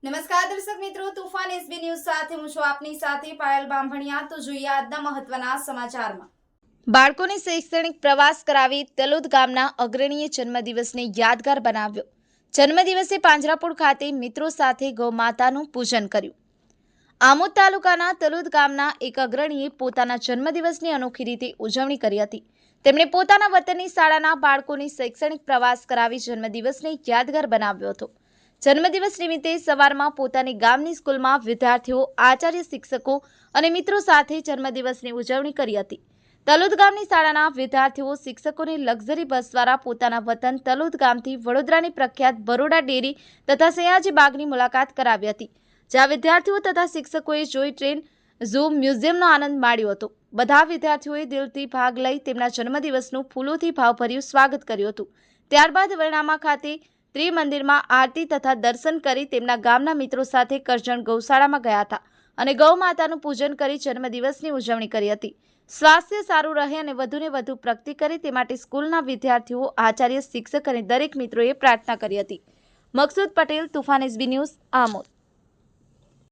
નમસ્કાર દર્શક મિત્રો, તુફાન એસબી ન્યૂઝ સાથે હું છું આપની સાથે પાયલ બામભણિયા। તો જોઈએ આજના મહત્વના સમાચારમાં। બાળકોને શૈક્ષણિક પ્રવાસ કરાવી તલોદ ગામના અગ્રણીએ જન્મદિવસને યાદગાર બનાવ્યો। જન્મદિવસે પાંજરાપોળ ખાતે મિત્રો સાથે ગૌમાતાનું પૂજન કર્યું। આમોદ તાલુકાના તલોદ ગામના એક અગ્રણીએ પોતાના જન્મદિવસની અનોખી રીતે ઉજવણી કરી હતી। તેમણે પોતાના વતનની શાળાના બાળકોને શૈક્ષણિક પ્રવાસ કરાવી જન્મદિવસને યાદગાર બનાવ્યો હતો। જન્મદિવસ નિમિત્તે સવારમાં પોતાની ગામની સ્કૂલમાં વિદ્યાર્થીઓ, આચાર્ય, શિક્ષકો અને મિત્રો સાથે જન્મદિવસની ઉજવણી કરી હતી। તલોદ ગામની શાળાના વિદ્યાર્થીઓ શિક્ષકોને લક્ઝરી બસ દ્વારા પોતાના વતન તલોદ ગામથી વડોદરાની પ્રખ્યાત બરોડા ડેરી તથા સયાજી બાગની મુલાકાત કરાવી હતી, જ્યાં વિદ્યાર્થીઓ તથા શિક્ષકોએ જોઈ ટ્રેન, ઝૂ, મ્યુઝિયમનો આનંદ માણ્યો હતો। બધા વિદ્યાર્થીઓએ દિલથી ભાગ લઈ તેમના જન્મદિવસનું ફૂલોથી ભાવભર્યું સ્વાગત કર્યું હતું। ત્યારબાદ વરણામા ખાતે ત્રિમંદિરમાં આરતી તથા દર્શન કરી તેમના ગામના મિત્રો સાથે કરજણ ગૌશાળામાં ગયા હતા અને ગૌ માતાનું પૂજન કરી જન્મદિવસની ઉજવણી કરી હતી। સ્વાસ્થ્ય સારું રહે અને વધુને વધુ પ્રગતિ કરે તે માટે સ્કૂલના વિદ્યાર્થીઓ, આચાર્ય, શિક્ષક અને દરેક મિત્રોએ પ્રાર્થના કરી હતી। Maqsood Patel, Toofan SB News, Amod.